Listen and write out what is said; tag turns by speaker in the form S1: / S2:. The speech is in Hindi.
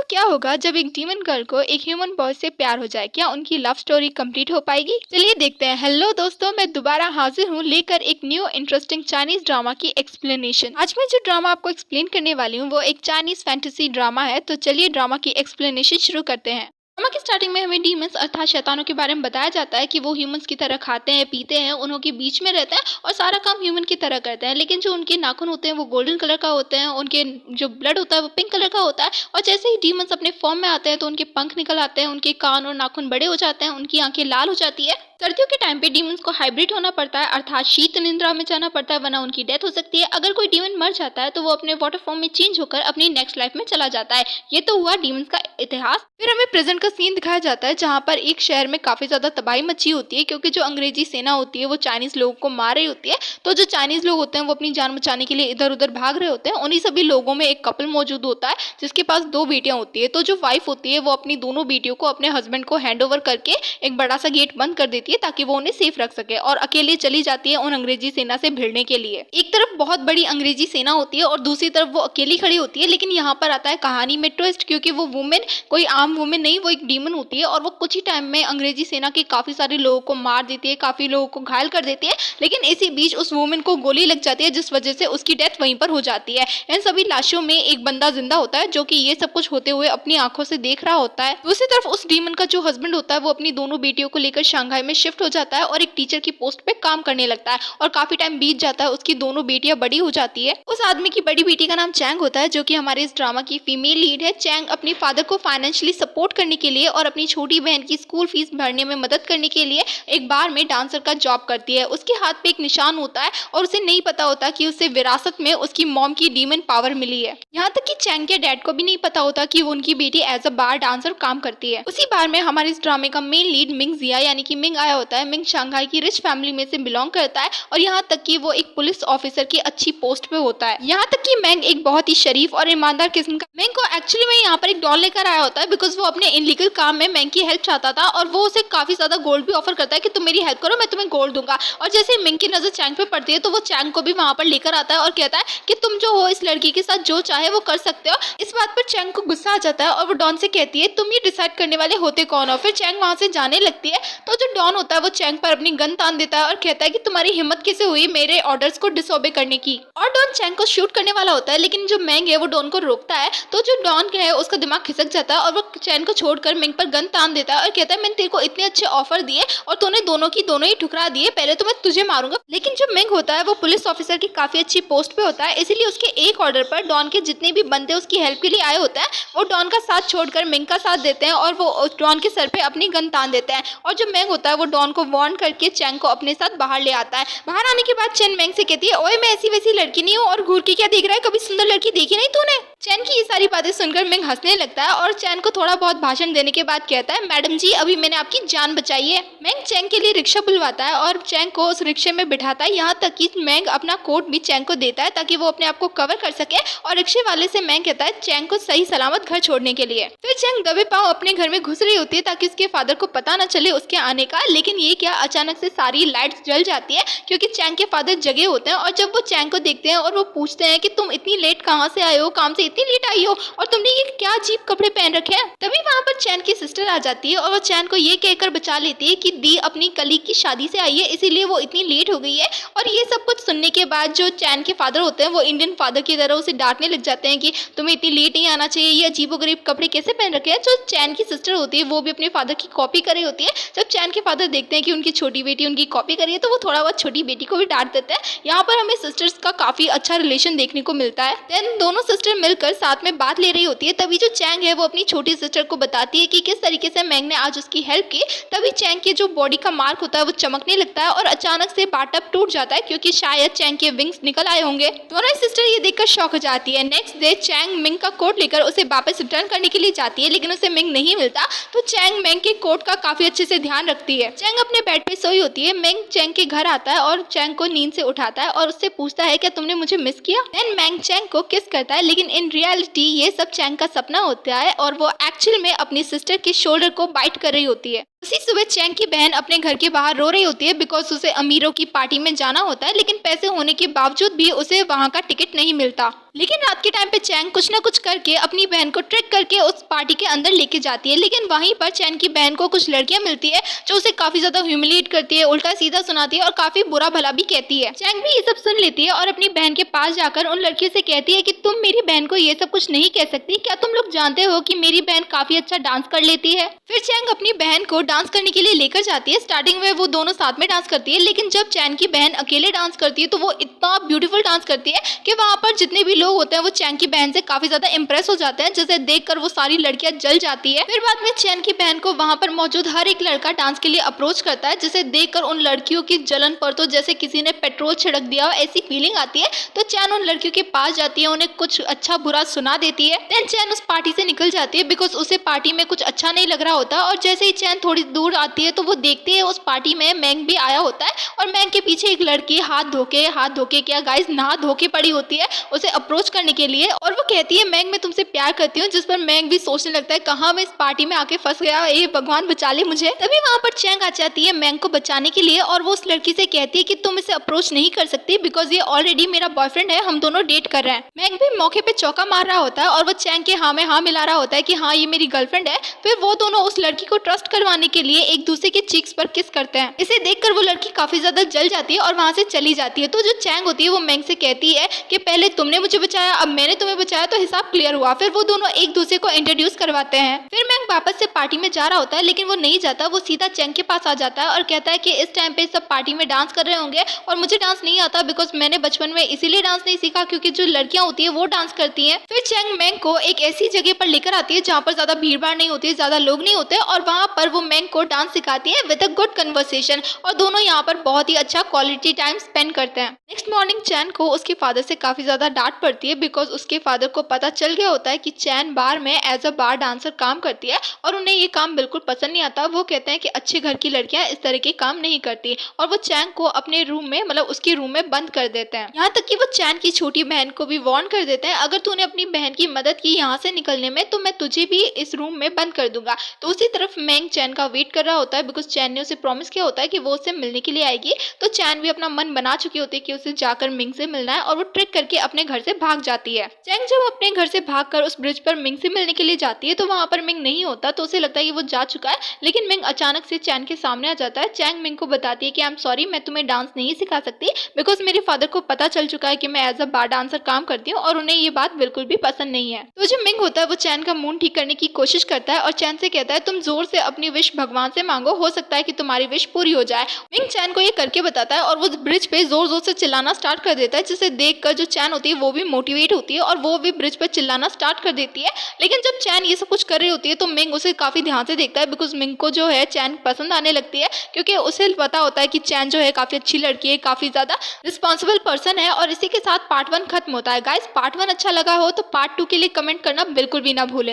S1: दोस्तों क्या होगा जब एक डीमन गर्ल को एक ह्यूमन बॉय से प्यार हो जाए? क्या उनकी लव स्टोरी कंप्लीट हो पाएगी? चलिए देखते हैं। हेलो दोस्तों, मैं दोबारा हाजिर हूँ लेकर एक न्यू इंटरेस्टिंग चाइनीज ड्रामा की एक्सप्लेनेशन। आज मैं जो ड्रामा आपको एक्सप्लेन करने वाली हूँ वो एक चाइनीज फैंटेसी ड्रामा है। तो चलिए ड्रामा की एक्सप्लेनेशन शुरू करते हैं। ड्रामा की स्टार्टिंग में हमें डीमंस अर्थात शैतानों के बारे में बताया जाता है कि वो ह्यूमंस की तरह खाते हैं, पीते हैं, उन्हों के बीच में रहते हैं और सारा काम ह्यूमन की तरह करते हैं। लेकिन जो उनके नाखून होते हैं वो गोल्डन कलर का होते हैं, उनके जो ब्लड होता है वो पिंक कलर का होता है। और जैसे ही डीमंस अपने फॉर्म में आते हैं तो उनके पंख निकल आते हैं, उनके कान और नाखून बड़े हो जाते हैं, उनकी आंखें लाल हो जाती है। सर्दियों के टाइम पे डीमंस को हाइब्रिड होना पड़ता है अर्थात शीत निद्रा में जाना पड़ता है, वरना उनकी डेथ हो सकती है। अगर कोई डीमन मर जाता है तो वो अपने वाटर फॉर्म में चेंज होकर अपनी नेक्स्ट लाइफ में चला जाता है। ये तो हुआ डीमंस का इतिहास। फिर हमें प्रेजेंट का सीन दिखाया जाता है जहाँ पर एक शहर में काफी ज्यादा तबाही मची होती है, क्योंकि जो अंग्रेजी सेना होती है वो चाइनीज लोगों को मार रही होती है। तो जो चाइनीज लोग होते हैं वो अपनी जान बचाने के लिए इधर उधर भाग रहे होते हैं। उन्हीं सभी लोगों में एक कपल मौजूद होता है जिसके पास दो बेटियां होती है। तो जो वाइफ होती है वो अपनी दोनों बेटियों को अपने हस्बैंड को हैंड ओवर करके एक बड़ा सा गेट बंद कर देती है ताकि वो उन्हें सेफ रख सके, और अकेले चली जाती है उन अंग्रेजी सेना से भिड़ने के लिए। एक तरफ बहुत बड़ी अंग्रेजी सेना होती है और दूसरी तरफ वो अकेली खड़ी होती है। लेकिन यहाँ पर आता है कहानी में ट्विस्ट, क्योंकि वो वुमेन कोई आम वुमेन नहीं, वो एक डीमन होती है और वो कुछ ही टाइम में अंग्रेजी सेना के काफी सारे लोगों को मार देती है, काफी लोगों को घायल कर देती है। लेकिन इसी बीच उस वुमेन को गोली लग जाती है जिस वजह से उसकी डेथ वहीं पर हो जाती है। इन सभी लाशों में एक बंदा जिंदा होता है जो कि ये सब कुछ होते हुए अपनी आंखों से देख रहा होता है। दूसरी तरफ उस डीमन का जो हस्बैंड होता है वो अपनी दोनों बेटियों को लेकर शंघाई में शिफ्ट हो जाता है और एक टीचर की पोस्ट पे काम करने लगता है। और काफी टाइम बीत जाता है, उसकी दोनों बेटियां बड़ी हो जाती है। उस आदमी की बड़ी बेटी का नाम चैंग होता है जो कि हमारे इस ड्रामा की फीमेल लीड है। चैंग अपने फादर को फाइनेंशियली सपोर्ट करने के लिए और अपनी छोटी बहन की स्कूल फीस भरने में मदद करने के लिए एक बार में डांसर का जॉब करती है। उसके हाथ पे एक निशान होता है और उसे नहीं पता होता कि उसे विरासत में उसकी मॉम की डीमन पावर मिली है। यहाँ तक कि चैंग के डैड को भी नहीं पता होता कि वो उनकी बेटी एज अ बार डांसर काम करती है। उसी बार में हमारे इस ड्रामे का मेन लीड मिंग जिया यानी कि मिंग आया होता है। मिंग शंघाई की रिच फैमिली में से बिलोंग करता है और यहाँ तक कि वो एक पुलिस ऑफिसर की अच्छी पोस्ट पे होता है। यहाँ तक कि मैंग एक बहुत ही शरीफ और ईमानदार किस्म का मैंग को एक्चुअली में यहाँ पर एक डॉल लेकर आया होता है, बिकॉज वो अपने इनलीगल काम में मैंग की हेल्प चाहता था और वो उसे काफी ज्यादा गोल्ड भी ऑफर करता है कि तुम मेरी हेल्प करो, मैं तुम्हें गोल्ड दूंगा। और जैसे मैंग की नजर चैंग पे पड़ती है तो वो चैंग को भी वहाँ पर लेकर आता है और कहता है कि तुम जो हो इस लड़की के साथ जो चाहे वो कर सकते हो। इस बात पर चैंग को गुस्सा आ जाता है और वो डॉन से कहती है तुम ये डिसाइड करने वाले होते कौन हो। फिर चैंग वहाँ से जाने लगती है तो जो डॉन होता है वो चैंग पर अपनी गन तान देता है और कहता है कि तुम्हारी हिम्मत कैसे हुई मेरे ऑर्डर्स को डिसओबे करने की। और डॉन चैंग को शूट करने वाला होता है, लेकिन जो मैंग है वो डॉन को रोकता है। तो जो डॉन है उसका दिमाग खिसक जाता है और वो चैंग को छोड़कर मैंग पर गन तान देता है और कहता है मैंने तेरे को इतने अच्छे ऑफर दिए और तूने दोनों की दोनों ही ठुकरा दिए, पहले तो मैं तुझे मारूंगा। लेकिन जो मैंग होता है वो पुलिस ऑफिसर की काफी अच्छी पोस्ट पे होता है, इसीलिए उसके एक ऑर्डर पर डॉन के जितने भी बंदे उसकी हेल्प के लिए आए होते हैं वो डॉन का साथ छोड़कर मैंग का साथ देते हैं और वो डॉन के सर पे अपनी गन तान देते हैं। और जो मैंग होता है वो डॉन को वार्न करके चैंग को अपने साथ बाहर ले आता है। बाहर आने के बाद चैन मैंग से कहती है ओए मैं ऐसी वैसी लड़की नहीं हूँ और घूर के क्या देख रहा है, कभी सुंदर लड़की देखी नहीं तूने। चैन की ये सारी बातें सुनकर मैंग हंसने लगता है और चैन को थोड़ा बहुत भाषण देने के बाद कहता है मैडम जी अभी मैंने आपकी जान बचाई है। मैंग चैंग के लिए रिक्शा बुलवाता है और चैंग को उस रिक्शे में बिठाता है। यहाँ तक कि मैंग अपना कोट भी चैंग को देता है ताकि वो अपने आप को कवर कर सके। और रिक्शे वाले से मैंग कहता है चैंग को सही सलामत घर छोड़ने के लिए। फिर चैंग दबे पांव अपने घर में घुस रही होती है ताकि उसके फादर को पता न चले उसके आने का। लेकिन ये क्या, अचानक से सारी लाइट्स जल जाती है क्योंकि चैंग के फादर जगे होते हैं। और जब वो चैंग को देखते हैं और वो पूछते हैं कि तुम इतनी लेट कहाँ से आए हो, काम से इतनी लेट आई हो और तुमने ये क्या अजीब कपड़े पहन रखे हैं। तभी वहाँ पर चैन की सिस्टर आ जाती है और वो चैन को ये कहकर बचा लेती है कि दी अपनी कलीग की शादी से आई है इसीलिए वो इतनी लेट हो गई है। और ये सब कुछ सुनने के बाद जो चैन के फादर होते हैं वो इंडियन फादर की तरह उसे डांटने लग जाते हैं कि तुम्हें इतनी लेट नहीं आना चाहिए, ये अजीबोगरीब कपड़े कैसे पहन रखे हैं। जो चैन की सिस्टर होती है वो भी अपने फादर की कॉपी कर रही होती है। जब चैन के फादर देखते हैं कि उनकी छोटी बेटी उनकी कॉपी कर रही है तो वो थोड़ा बहुत छोटी बेटी को भी डांट देते हैं। यहाँ पर हमें सिस्टर्स का काफी अच्छा रिलेशन देखने को मिलता है। देन दोनों सिस्टर मिलकर साथ में बात ले रही होती है। तभी जो चैंग है वो अपनी छोटी सिस्टर को बताती है कि किस तरीके से मैंग ने आज उसकी हेल्प की। तभी चैंग के जो बॉडी का मार्क होता है वो चमकने लगता है और अचानक से बाटअप टूट जाता है क्योंकि शायद चैंग के विंग्स निकल आए होंगे। दोनों सिस्टर ये देखकर शॉक हो जाती है। नेक्स्ट डे चैंग मिंग का कोट लेकर उसे वापस रिटर्न करने के लिए जाती है, लेकिन उसे मिंग नहीं मिलता। तो चैंग मैंग के कोट का काफी अच्छे से ध्यान रखती है। चैंग अपने बेड पे सोई होती है। मैंग चैंग के घर आता है और चैंग को नींद से उठाता है और उससे पूछता है क्या तुमने मुझे मिस किया। देन मैंग चैंग को किस करता है, लेकिन इन रियलिटी ये सब चैंग का सपना होता है और वो एक्चुअल में अपनी सिस्टर के शोल्डर को बाइट कर रही होती है। उसी सुबह चैंग की बहन अपने घर के बाहर रो रही होती है बिकॉज उसे अमीरों की पार्टी में जाना होता है, लेकिन पैसे होने के बावजूद भी उसे वहाँ का टिकट नहीं मिलता। लेकिन रात के टाइम पे चैंग कुछ ना कुछ करके अपनी बहन को ट्रिक करके उस पार्टी के अंदर लेके जाती है। लेकिन वहीं पर चैंग की बहन को कुछ लड़कियां मिलती है जो उसे काफी ज्यादा ह्यूमिलिएट करती है, उल्टा सीधा सुनाती है और काफी बुरा भला भी कहती है। चैंग भी ये सब सुन लेती है और अपनी बहन के पास जाकर उन लड़कियों से कहती है कि तुम मेरी बहन को ये सब कुछ नहीं कह सकती, क्या तुम लोग जानते हो कि मेरी बहन काफी अच्छा डांस कर लेती है। फिर चैंग अपनी बहन को डांस करने के लिए लेकर जाती है। स्टार्टिंग में वो दोनों साथ में डांस करती है, लेकिन जब चैंग की बहन अकेले डांस करती है तो वो इतना ब्यूटीफुल डांस करती है कि वहाँ पर जितने भी लोग होते हैं वो चैंग की बहन से काफी ज्यादा इंप्रेस हो जाते हैं, जिसे देखकर वो सारी लड़कियां जल जाती है। फिर बाद में चैन की बहन को वहाँ पर मौजूद हर एक लड़का डांस के लिए अप्रोच करता है, जिसे देखकर उन लड़कियों की जलन पर तो जैसे किसी ने पेट्रोल छिड़क दिया हो ऐसी फीलिंग आती है। तो चैन उन लड़कियों के पास जाती है, उन्हें कुछ अच्छा बुरा सुना देती है। देन चैन उस पार्टी से निकल जाती है बिकॉज उसे पार्टी में कुछ अच्छा नहीं लग रहा होता। और जैसे ही चैन थोड़ी दूर आती है तो वो देखती है उस पार्टी में मैंग भी आया होता है और मैंग के पीछे एक लड़की हाथ धोके क्या गाइस नहा धोके पड़ी होती है उसे अप्रोच करने के लिए। और वो कहती है मैंग मैं तुमसे प्यार करती हूँ, जिस पर मैंग भी सोचने लगता है कहाँ मैं इस पार्टी में आके फंस गया, ये भगवान बचा ले मुझे। तभी वहाँ पर चैंग आ जाती है मैंग को बचाने के लिए और वो उस लड़की से कहती है कि तुम इसे अप्रोच नहीं कर सकती बिकॉज ये ऑलरेडी मेरा बॉयफ्रेंड है, हम दोनों डेट कर रहे हैं। मैंग भी मौके पे चौका मार रहा होता है और वो चैंग के हाँ में हाँ मिला रहा होता है कि हाँ ये मेरी गर्लफ्रेंड है। फिर वो दोनों उस लड़की को ट्रस्ट करवाने के लिए एक दूसरे के चीक्स पर किस करते हैं। इसे देखकर वो लड़की काफी ज्यादा जल जाती है और वहाँ से चली जाती है। तो जो चैंग होती है वो मैंग से कहती है कि पहले तुमने मुझे बचाया, अब मैंने तुम्हें बचाया, तो हिसाब क्लियर हुआ। फिर वो दोनों एक दूसरे को इंट्रोड्यूस करवाते हैं। फिर मैंग वापस से पार्टी में जा रहा होता है, लेकिन वो नहीं जाता, वो सीधा चैंग के पास आ जाता है और कहता है कि इस टाइम पे सब पार्टी में डांस कर रहे होंगे और मुझे डांस नहीं आता बिकॉज मैंने बचपन में इसीलिए डांस नहीं सीखा क्योंकि जो लड़कियां होती है वो डांस करती हैं। फिर चैंग मैंग को एक ऐसी जगह पर लेकर आती है जहाँ पर ज्यादा भीड़ भाड़ नहीं होती है, ज्यादा लोग नहीं होते, और वहाँ पर वो मैंग को डांस सिखाती है विद अ गुड कन्वर्सेशन और दोनों यहाँ पर बहुत ही अच्छा क्वालिटी टाइम स्पेंड करते हैं। नेक्स्ट मॉर्निंग चैन को उसके फादर से काफी ज्यादा डांट पड़ती है बिकॉज उसके फादर को पता चल गया होता है कि चैन बार में एज अ बार डांसर काम करती है और उन्हें ये काम बिल्कुल पसंद नहीं आता। वो कहते हैं कि अच्छे घर की लड़कियां इस तरह के काम नहीं करती और वो चैन को अपने रूम में मतलब उसके रूम में बंद कर देते हैं। यहाँ तक कि वो चैन की छोटी बहन को भी वार्न कर देते हैं अगर तूने अपनी बहन की मदद की यहाँ से निकलने में तो मैं तुझे भी इस रूम में बंद कर दूंगा। तो उसी तरफ मैंग चैन का वेट कर रहा होता है बिकॉज चैन ने उसे प्रॉमिस किया होता है कि वो उससे मिलने के लिए आएगी। तो चैन भी अपना मन बना चुकी होती है कि उसे जाकर मिंग से मिलना है और वो ट्रिक करके अपने घर से भाग जाती है। चैंग जब अपने घर से भागकर उस ब्रिज पर मिंग से मिलने के लिए जाती है तो वहाँ पर मिंग नहीं होता, तो उसे लगता है कि वो जा चुका है। लेकिन मिंग अचानक से चैन के सामने आ जाता है। चैंग मिंग को बताती है कि आई एम सॉरी, मैं तुम्हें डांस नहीं सिखा सकती बिकॉज मेरे फादर को पता चल चुका है कि मैं एज अ बार डांसर काम करती हूँ और उन्हें ये बात बिल्कुल भी पसंद नहीं है। तो जो मिंग होता है वो चैन का मूड ठीक करने की कोशिश करता है और चैन से कहता है तुम जोर से अपनी विश भगवान से मांगो, हो सकता है कि तुम्हारी विश पूरी हो जाए। मिंग चैन को ये करके बताता है और वो ब्रिज पे जोर जोर से चिल्लाना स्टार्ट कर देता है, जिसे देखकर जो चैन होती है वो भी मोटिवेट होती है और वो भी ब्रिज पर चिल्लाना स्टार्ट कर देती है। लेकिन जब चैन ये सब कुछ कर रही होती है तो मिंग उसे काफी ध्यान से देखता है बिकॉज मिंग को जो है चैन पसंद आने लगती है क्योंकि उसे पता होता है कि चैन जो है काफी अच्छी लड़की है, काफी ज्यादा रिस्पॉन्सिबल पर्सन है। और इसी के साथ पार्ट 1 खत्म होता है। गाइस पार्ट 1 अच्छा लगा हो तो पार्ट 2 के लिए कमेंट करना बिल्कुल भी ना भूले।